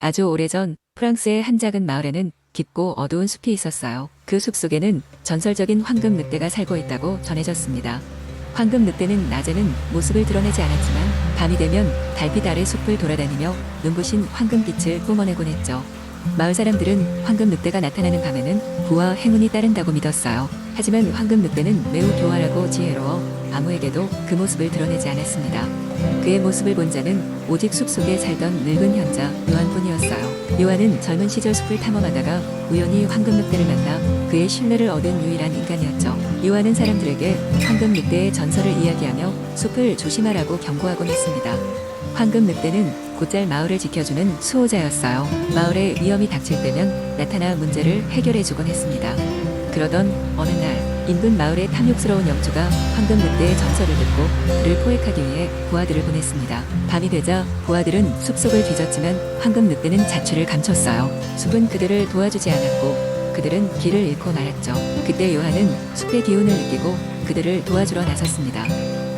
아주 오래전 프랑스의 한 작은 마을에는 깊고 어두운 숲이 있었어요. 그 숲 속에는 전설적인 황금 늑대가 살고 있다고 전해졌습니다. 황금 늑대는 낮에는 모습을 드러내지 않았지만 밤이 되면 달빛 아래 숲을 돌아다니며 눈부신 황금빛을 뿜어내곤 했죠. 마을 사람들은 황금 늑대가 나타나는 밤에는 부와 행운이 따른다고 믿었어요. 하지만 황금 늑대는 매우 교활하고 지혜로워 아무에게도 그 모습을 드러내지 않았습니다. 그의 모습을 본 자는 오직 숲속에 살던 늙은 현자 요한뿐이었어요. 요한은 젊은 시절 숲을 탐험하다가 우연히 황금 늑대를 만나 그의 신뢰를 얻은 유일한 인간이었죠. 요한은 사람들에게 황금 늑대의 전설을 이야기하며 숲을 조심하라고 경고하곤 했습니다. 황금 늑대는 곧잘 마을을 지켜주는 수호자였어요. 마을에 위험이 닥칠 때면 나타나 문제를 해결해주곤 했습니다. 그러던 어느 날 인근 마을의 탐욕스러운 영주가 황금 늑대의 전설을 듣고 그를 포획하기 위해 부하들을 보냈습니다. 밤이 되자 부하들은 숲속을 뒤졌지만 황금 늑대는 자취를 감췄어요. 숲은 그들을 도와주지 않았고 그들은 길을 잃고 말았죠. 그때 요한은 숲의 기운을 느끼고 그들을 도와주러 나섰습니다.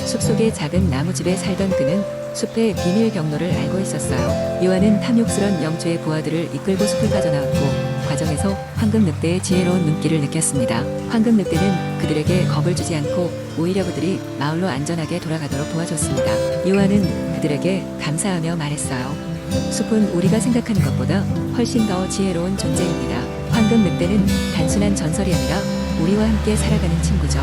숲속의 작은 나무집에 살던 그는 숲의 비밀 경로를 알고 있었어요. 요한은 탐욕스런 영주의 부하들을 이끌고 숲을 빠져나왔고 과정에서 황금 늑대의 지혜로운 눈길을 느꼈습니다. 황금 늑대는 그들에게 겁을 주지 않고 오히려 그들이 마을로 안전하게 돌아가도록 도와줬습니다. 요한은 그들에게 감사하며 말했어요. 숲은 우리가 생각하는 것보다 훨씬 더 지혜로운 존재입니다. 황금 늑대는 단순한 전설이 아니라 우리와 함께 살아가는 친구죠.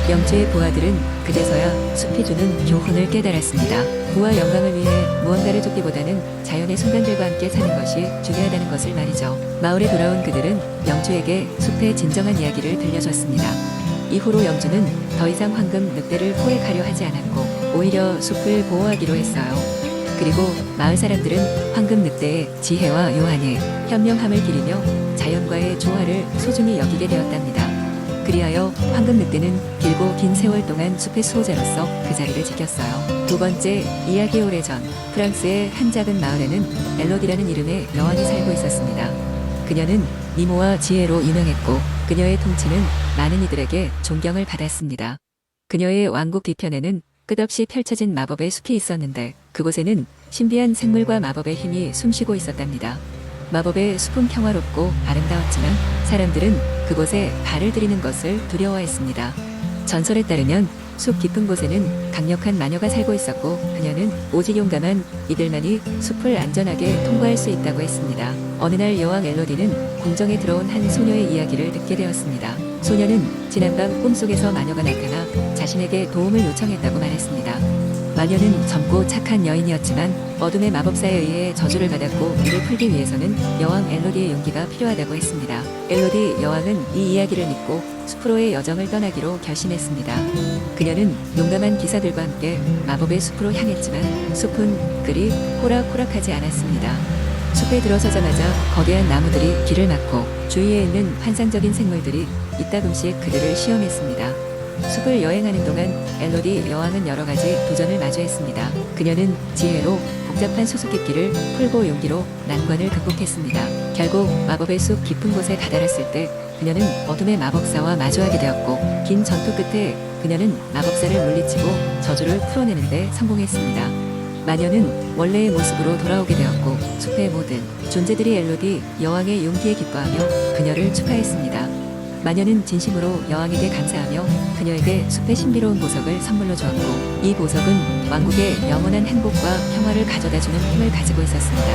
영주의 부하들은 그제서야 숲이 주는 교훈을 깨달았습니다. 부와 영광을 위해 무언가를 쫓기보다는 자연의 순간들과 함께 사는 것이 중요하다는 것을 말이죠. 마을에 돌아온 그들은 영주에게 숲의 진정한 이야기를 들려줬습니다. 이후로 영주는 더 이상 황금 늑대를 포획하려 하지 않았고 오히려 숲을 보호하기로 했어요. 그리고 마을 사람들은 황금 늑대의 지혜와 요한의 현명함을 기리며 자연과의 조화를 소중히 여기게 되었답니다. 그리하여 황금 늑대는 길고 긴 세월 동안 숲의 수호자로서 그 자리를 지켰어요. 두 번째, 이야기 오래전 프랑스의 한 작은 마을에는 엘로디라는 이름의 여왕이 살고 있었습니다. 그녀는 미모와 지혜로 유명했고 그녀의 통치는 많은 이들에게 존경을 받았습니다. 그녀의 왕국 뒤편에는 끝없이 펼쳐진 마법의 숲이 있었는데 그곳에는 신비한 생물과 마법의 힘이 숨쉬고 있었답니다. 마법의 숲은 평화롭고 아름다웠지만 사람들은 그곳에 발을 들이는 것을 두려워했습니다. 전설에 따르면 숲 깊은 곳에는 강력한 마녀가 살고 있었고 그녀는 오직 용감한 이들만이 숲을 안전하게 통과할 수 있다고 했습니다. 어느 날 여왕 엘로디는 궁정에 들어온 한 소녀의 이야기를 듣게 되었습니다. 소녀는 지난밤 꿈속에서 마녀가 나타나 자신에게 도움을 요청했다고 말했습니다. 마녀는 젊고 착한 여인이었지만 어둠의 마법사에 의해 저주를 받았고 이를 풀기 위해서는 여왕 엘로디의 용기가 필요하다고 했습니다. 엘로디 여왕은 이 이야기를 믿고 숲으로의 여정을 떠나기로 결심했습니다. 그녀는 용감한 기사들과 함께 마법의 숲으로 향했지만 숲은 그리 호락호락하지 않았습니다. 숲에 들어서자마자 거대한 나무들이 길을 막고 주위에 있는 환상적인 생물들이 이따금씩 그들을 시험했습니다. 숲을 여행하는 동안 엘로디 여왕은 여러 가지 도전을 마주했습니다. 그녀는 지혜로 복잡한 수수께끼를 풀고 용기로 난관을 극복했습니다. 결국 마법의 숲 깊은 곳에 다다랐을 때 그녀는 어둠의 마법사와 마주하게 되었고 긴 전투 끝에 그녀는 마법사를 물리치고 저주를 풀어내는 데 성공했습니다. 마녀는 원래의 모습으로 돌아오게 되었고 숲의 모든 존재들이 엘로디 여왕의 용기에 기뻐하며 그녀를 축하했습니다. 마녀는 진심으로 여왕에게 감사하며 그녀에게 숲의 신비로운 보석을 선물로 주었고 이 보석은 왕국의 영원한 행복과 평화를 가져다주는 힘을 가지고 있었습니다.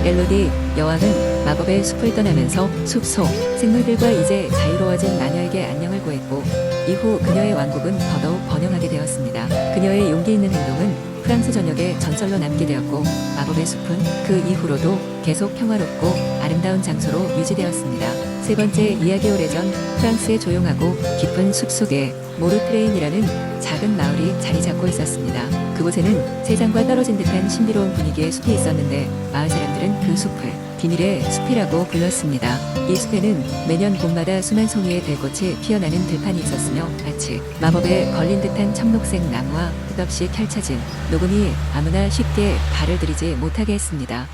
엘로디 여왕은 마법의 숲을 떠나면서 숲 속 생물들과 이제 자유로워진 마녀에게 안녕을 구했고 이후 그녀의 왕국은 더더욱 번영하게 되었습니다. 그녀의 용기 있는 행동은 프랑스 전역에 전설로 남게 되었고 마법의 숲은 그 이후로도 계속 평화롭고 아름다운 장소로 유지되었습니다. 세 번째, 이야기 오래전 프랑스의 조용하고 깊은 숲 속에 모르트레인이라는 작은 마을이 자리 잡고 있었습니다. 그곳에는 세상과 떨어진 듯한 신비로운 분위기의 숲이 있었는데 마을 사람들은 그 숲을 비밀의 숲이라고 불렀습니다. 이 숲에는 매년 봄마다 수만 송이의 들꽃이 피어나는 들판이 있었으며 마치 마법에 걸린 듯한 청록색 나무와 끝없이 펼쳐진 녹음이 아무나 쉽게 발을 들이지 못하게 했습니다.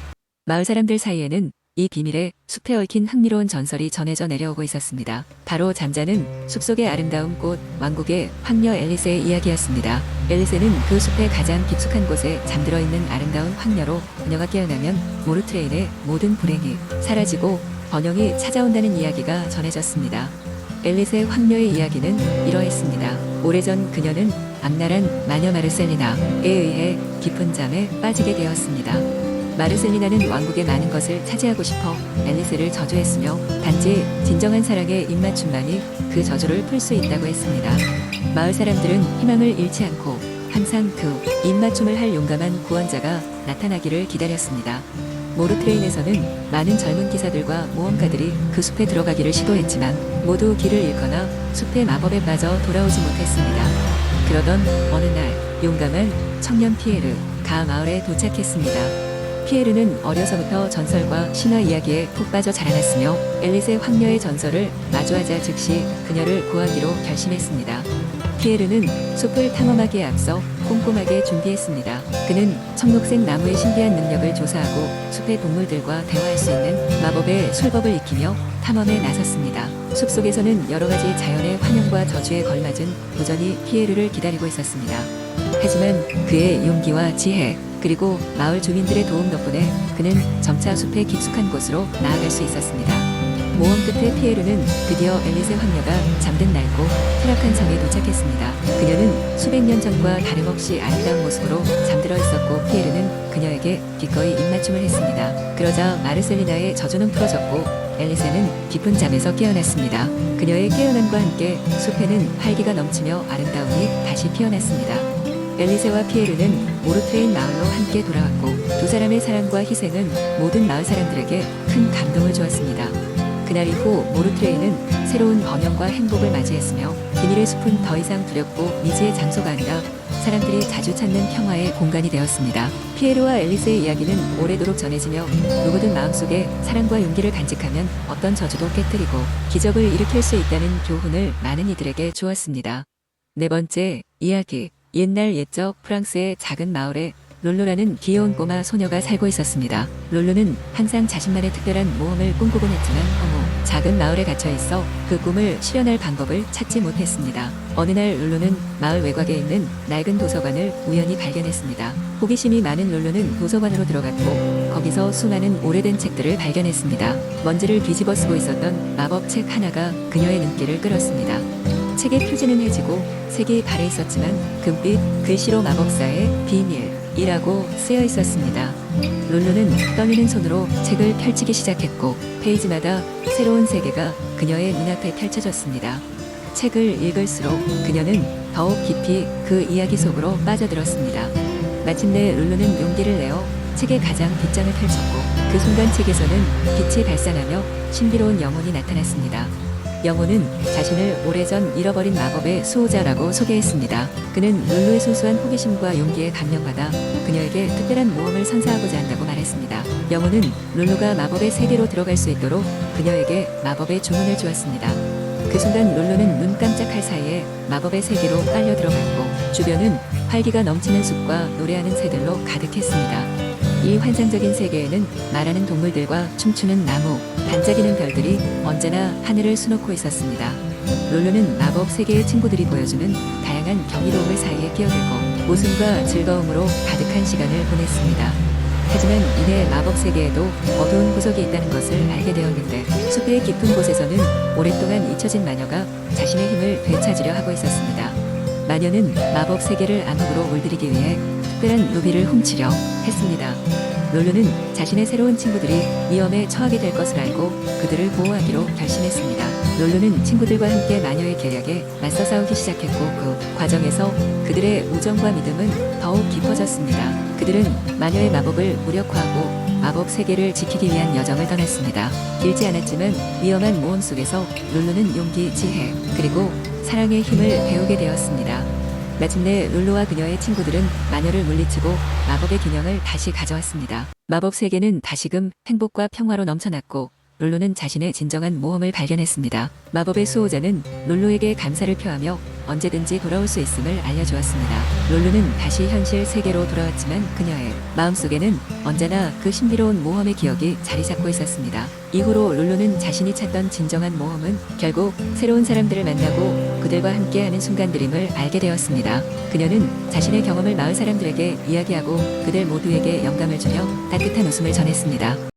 마을 사람들 사이에는 이 비밀에 숲에 얽힌 흥미로운 전설이 전해져 내려오고 있었습니다. 바로 잠자는 숲속의 아름다운 꽃, 왕국의 황녀 앨리스의 이야기였습니다. 앨리스는 그 숲의 가장 깊숙한 곳에 잠들어 있는 아름다운 황녀로, 그녀가 깨어나면 모르트레인의 모든 불행이 사라지고 번영이 찾아온다는 이야기가 전해졌습니다. 앨리스의 황녀의 이야기는 이러했습니다. 오래전 그녀는 악랄한 마녀 마르셀리나에 의해 깊은 잠에 빠지게 되었습니다. 마르셀리나는 왕국의 많은 것을 차지하고 싶어 앨리스를 저주했으며 단지 진정한 사랑의 입맞춤만이 그 저주를 풀 수 있다고 했습니다. 마을 사람들은 희망을 잃지 않고 항상 그 입맞춤을 할 용감한 구원자가 나타나기를 기다렸습니다. 모르트레인에서는 많은 젊은 기사들과 모험가들이 그 숲에 들어가기를 시도했지만 모두 길을 잃거나 숲의 마법에 빠져 돌아오지 못했습니다. 그러던 어느 날 용감한 청년 피에르가 마을에 도착했습니다. 피에르는 어려서부터 전설과 신화 이야기에 푹 빠져 자라났으며 앨리스의 황녀의 전설을 마주하자 즉시 그녀를 구하기로 결심했습니다. 피에르는 숲을 탐험하기에 앞서 꼼꼼하게 준비했습니다. 그는 청록색 나무의 신비한 능력을 조사하고 숲의 동물들과 대화할 수 있는 마법의 술법을 익히며 탐험에 나섰습니다. 숲속에서는 여러 가지 자연의 환영과 저주에 걸맞은 도전이 피에르를 기다리고 있었습니다. 하지만 그의 용기와 지혜, 그리고 마을 주민들의 도움 덕분에 그는 점차 숲의 깊숙한 곳으로 나아갈 수 있었습니다. 모험 끝에 피에르는 드디어 앨리스의 황녀가 잠든 낡고 퇴락한 성에 도착했습니다. 그녀는 수백 년 전과 다름없이 아름다운 모습으로 잠들어 있었고 피에르는 그녀에게 기꺼이 입맞춤을 했습니다. 그러자 마르셀리나의 저주는 풀어졌고 앨리스는 깊은 잠에서 깨어났습니다. 그녀의 깨어남과 함께 숲에는 활기가 넘치며 아름다움이 다시 피어났습니다. 앨리세와 피에르는 모르트레인 마을로 함께 돌아왔고 두 사람의 사랑과 희생은 모든 마을 사람들에게 큰 감동을 주었습니다. 그날 이후 모르트레인은 새로운 번영과 행복을 맞이했으며 비밀의 숲은 더 이상 두렵고 미지의 장소가 아니라 사람들이 자주 찾는 평화의 공간이 되었습니다. 피에르와 앨리스의 이야기는 오래도록 전해지며 누구든 마음속에 사랑과 용기를 간직하면 어떤 저주도 깨뜨리고 기적을 일으킬 수 있다는 교훈을 많은 이들에게 주었습니다. 네 번째 이야기. 옛날 옛적 프랑스의 작은 마을에 롤로라는 귀여운 꼬마 소녀가 살고 있었습니다. 롤로는 항상 자신만의 특별한 모험을 꿈꾸곤 했지만 너무 작은 마을에 갇혀 있어 그 꿈을 실현할 방법을 찾지 못했습니다. 어느 날 롤로는 마을 외곽에 있는 낡은 도서관을 우연히 발견했습니다. 호기심이 많은 롤로는 도서관으로 들어갔고 거기서 수많은 오래된 책들을 발견했습니다. 먼지를 뒤집어 쓰고 있었던 마법책 하나가 그녀의 눈길을 끌었습니다. 책의 표지는 해지고 색이 바래 있었지만 금빛 글씨로 마법사의 비밀이라고 쓰여 있었습니다. 롤로는 떨리는 손으로 책을 펼치기 시작했고 페이지마다 새로운 세계가 그녀의 눈앞에 펼쳐졌습니다. 책을 읽을수록 그녀는 더욱 깊이 그 이야기 속으로 빠져들었습니다. 마침내 롤로는 용기를 내어 책의 가장 뒷장을 펼쳤고 그 순간 책에서는 빛이 발산하며 신비로운 영혼이 나타났습니다. 영혼은 자신을 오래전 잃어버린 마법의 수호자라고 소개했습니다. 그는 룰루의 순수한 호기심과 용기에 감명받아 그녀에게 특별한 모험을 선사하고자 한다고 말했습니다. 영혼은 룰루가 마법의 세계로 들어갈 수 있도록 그녀에게 마법의 주문을 주었습니다. 그 순간 룰루는 눈 깜짝할 사이에 마법의 세계로 빨려 들어갔고 주변은 활기가 넘치는 숲과 노래하는 새들로 가득했습니다. 이 환상적인 세계에는 말하는 동물들과 춤추는 나무, 반짝이는 별들이 언제나 하늘을 수놓고 있었습니다. 룰루는 마법 세계의 친구들이 보여주는 다양한 경이로움을 사이에 끼어들고 웃음과 즐거움으로 가득한 시간을 보냈습니다. 하지만 이내 마법 세계에도 어두운 구석이 있다는 것을 알게 되었는데 숲의 깊은 곳에서는 오랫동안 잊혀진 마녀가 자신의 힘을 되찾으려 하고 있었습니다. 마녀는 마법 세계를 암흑으로 물들이기 위해 특별한 루비를 훔치려 했습니다. 롤루는 자신의 새로운 친구들이 위험에 처하게 될 것을 알고 그들을 보호하기로 결심했습니다. 롤루는 친구들과 함께 마녀의 계략에 맞서 싸우기 시작했고 그 과정에서 그들의 우정과 믿음은 더욱 깊어졌습니다. 그들은 마녀의 마법을 무력화하고 마법 세계를 지키기 위한 여정을 떠났습니다. 길지 않았지만 위험한 모험 속에서 룰루는 용기, 지혜, 그리고 사랑의 힘을 배우게 되었습니다. 마침내 룰루와 그녀의 친구들은 마녀를 물리치고 마법의 균형을 다시 가져왔습니다. 마법 세계는 다시금 행복과 평화로 넘쳐났고 롤로는 자신의 진정한 모험을 발견했습니다. 마법의 수호자는 롤로에게 감사를 표하며 언제든지 돌아올 수 있음을 알려주었습니다. 롤로는 다시 현실 세계로 돌아왔지만 그녀의 마음속에는 언제나 그 신비로운 모험의 기억이 자리 잡고 있었습니다. 이후로 롤로는 자신이 찾던 진정한 모험은 결국 새로운 사람들을 만나고 그들과 함께하는 순간들임을 알게 되었습니다. 그녀는 자신의 경험을 마을 사람들에게 이야기하고 그들 모두에게 영감을 주며 따뜻한 웃음을 전했습니다.